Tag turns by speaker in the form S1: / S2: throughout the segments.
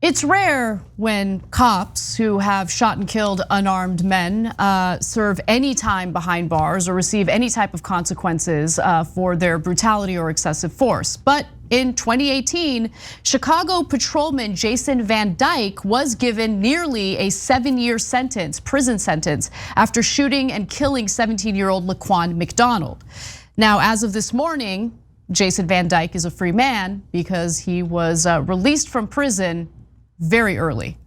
S1: It's rare when cops who have shot and killed unarmed men serve any time behind bars or receive any type of consequences for their brutality or excessive force. But in 2018, Chicago patrolman Jason Van Dyke was given nearly a 7-year sentence, prison sentence, after shooting and killing 17-year-old Laquan McDonald. Now, as of this morning, Jason Van Dyke is a free man because he was released from prison very early.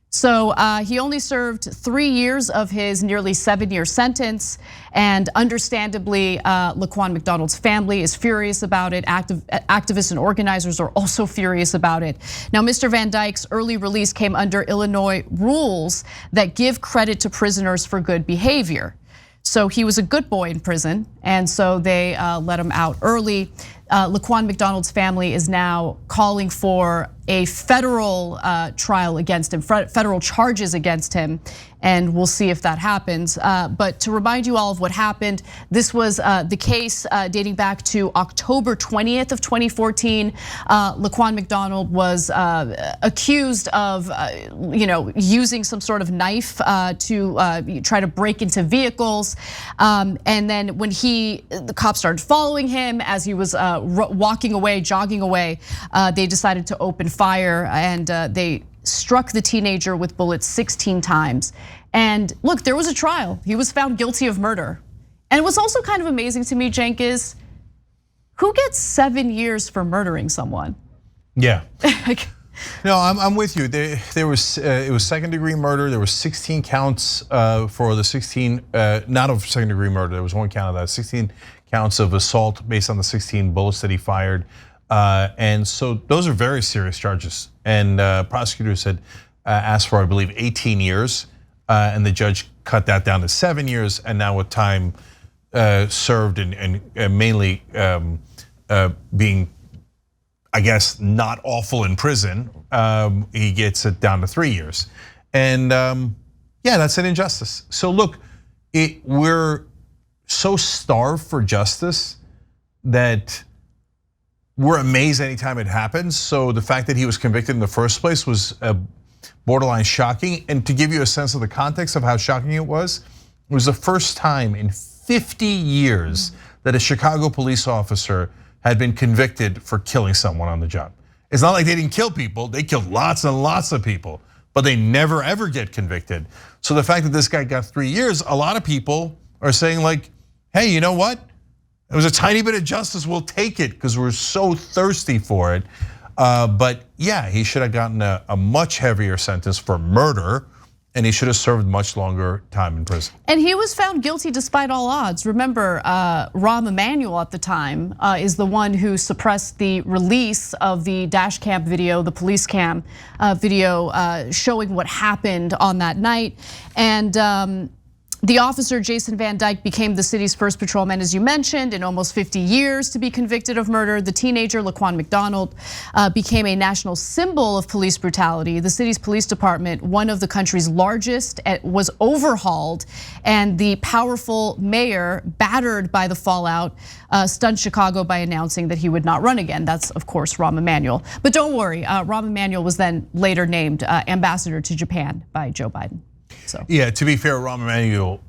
S1: So he only served 3 years of his nearly 7-year sentence, and understandably, Laquan McDonald's family is furious about it. Activists and organizers are also furious about it. Now, Mr. Van Dyke's early release came under Illinois rules that give credit to prisoners for good behavior. So he was a good boy in prison, and so they let him out early. Laquan McDonald's family is now calling for a federal trial against him, federal charges against him, and we'll see if that happens. But to remind you all of what happened, this was the case dating back to October 20th of 2014. Laquan McDonald was accused of using some sort of knife to try to break into vehicles. And then when the cops started following him as he was walking away, jogging away, they decided to open fire, and they struck the teenager with bullets 16 times. And look, there was a trial. He was found guilty of murder. And what's also kind of amazing to me, Cenk, is who gets 7 years for murdering someone?
S2: Yeah. No, I'm with you. It was second-degree murder. There were 16 counts for the 16, not of second-degree murder. There was one count of that. 16 counts of assault based on the 16 bullets that he fired. And so those are very serious charges. And prosecutors had asked for, I believe, 18 years. And the judge cut that down to 7 years. And now with time served and mainly being, I guess, not awful in prison, he gets it down to 3 years. And yeah, that's an injustice. So look, we're so starved for justice that we're amazed anytime it happens. So the fact that he was convicted in the first place was borderline shocking. And to give you a sense of the context of how shocking it was the first time in 50 years that a Chicago police officer had been convicted for killing someone on the job. It's not like they didn't kill people, they killed lots and lots of people, but they never ever get convicted. So the fact that this guy got 3 years, a lot of people are saying like, hey, you know what? It was a tiny bit of justice, we'll take it because we're so thirsty for it. But yeah, he should have gotten a much heavier sentence for murder, and he should have served much longer time in prison.
S1: And he was found guilty despite all odds. Remember, Rahm Emanuel at the time is the one who suppressed the release of the dash cam video, the police cam video showing what happened on that night. And the officer, Jason Van Dyke, became the city's first patrolman, as you mentioned, in almost 50 years to be convicted of murder. The teenager, Laquan McDonald, became a national symbol of police brutality. The city's police department, one of the country's largest, was overhauled, and the powerful mayor, battered by the fallout, stunned Chicago by announcing that he would not run again. That's, of course, Rahm Emanuel. But don't worry, Rahm Emanuel was then later named ambassador to Japan by Joe Biden. So.
S2: Yeah, to be fair, Rahm Emanuel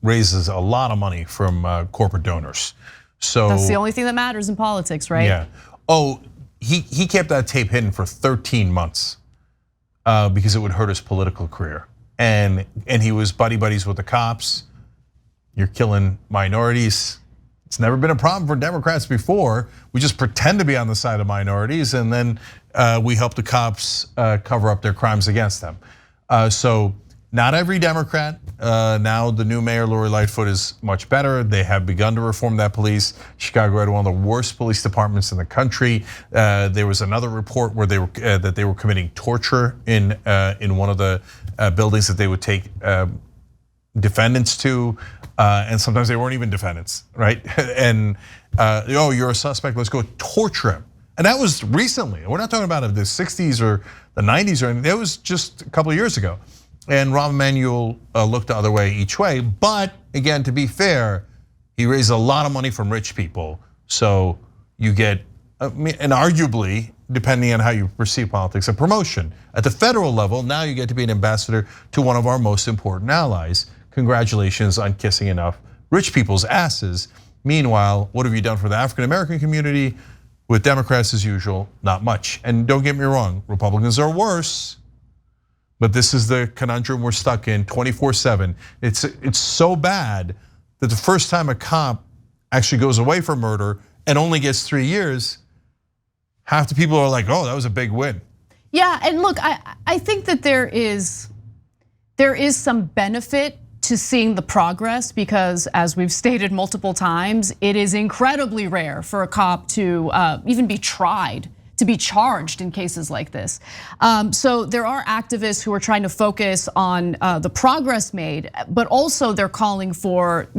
S2: raises a lot of money from corporate donors. So
S1: that's the only thing that matters in politics, right?
S2: Yeah. Oh, he kept that tape hidden for 13 months because it would hurt his political career. And he was buddies with the cops. You're killing minorities. It's never been a problem for Democrats before. We just pretend to be on the side of minorities, and then we help the cops cover up their crimes against them. So. Not every Democrat. Now the new mayor, Lori Lightfoot, is much better. They have begun to reform that police. Chicago had one of the worst police departments in the country. There was another report where they were committing torture in one of the buildings that they would take defendants to, and sometimes they weren't even defendants, right? And oh, you're a suspect. Let's go torture him. And that was recently. We're not talking about the 60s or the 90s or anything. It was just a couple of years ago. And Rahm Emanuel looked the other way each way. But again, to be fair, he raised a lot of money from rich people. So you get, and arguably, depending on how you perceive politics, a promotion. At the federal level, now you get to be an ambassador to one of our most important allies. Congratulations on kissing enough rich people's asses. Meanwhile, what have you done for the African American community? With Democrats, as usual, not much. And don't get me wrong, Republicans are worse, but this is the conundrum we're stuck in 24/7. It's so bad that the first time a cop actually goes away for murder and only gets 3 years, half the people are like, oh, that was a big win.
S1: Yeah, and look, I think that there is some benefit to seeing the progress, because as we've stated multiple times, it is incredibly rare for a cop to even be tried, to be charged in cases like this. So there are activists who are trying to focus on the progress made, but also they're calling for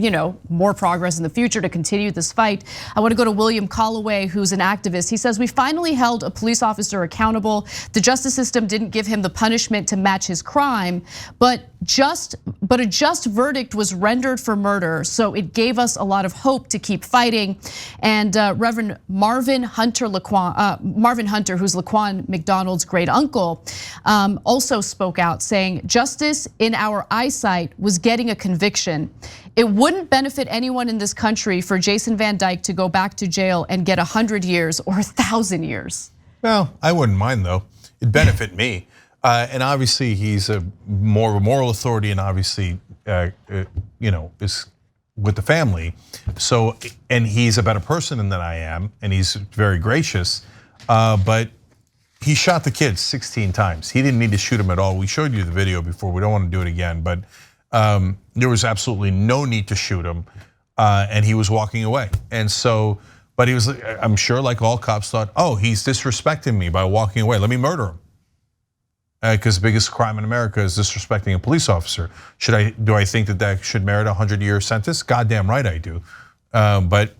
S1: more progress in the future to continue this fight. I want to go to William Calloway, who's an activist. He says, we finally held a police officer accountable. The justice system didn't give him the punishment to match his crime, but a just verdict was rendered for murder, so it gave us a lot of hope to keep fighting. And Reverend Marvin Hunter, who's Laquan McDonald's great uncle, also spoke out saying, justice in our eyesight was getting a conviction. It wouldn't benefit anyone in this country for Jason Van Dyke to go back to jail and get 100 years or 1,000 years.
S2: Well, I wouldn't mind though. It'd benefit me. And obviously he's more of a moral authority, and obviously, is with the family. So, and he's a better person than I am, and he's very gracious. But he shot the kids 16 times. He didn't need to shoot them at all. We showed you the video before. We don't want to do it again, but there was absolutely no need to shoot him, and he was walking away. And so, but he was, I'm sure, like all cops thought, oh, he's disrespecting me by walking away. Let me murder him. Because the biggest crime in America is disrespecting a police officer. Do I think that should merit a 100-year sentence? Goddamn right I do. But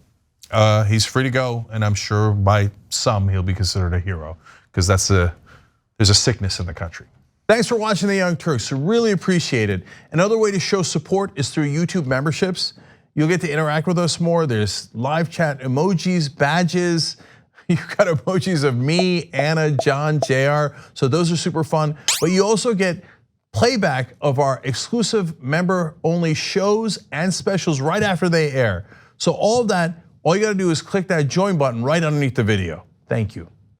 S2: he's free to go, and I'm sure by some he'll be considered a hero, because there's a sickness in the country. Thanks for watching The Young Turks. I really appreciate it. Another way to show support is through YouTube memberships. You'll get to interact with us more. There's live chat emojis, badges. You've got emojis of me, Anna, John, JR, so those are super fun. But you also get playback of our exclusive member-only shows and specials right after they air. So all of that, all you gotta do is click that join button right underneath the video. Thank you.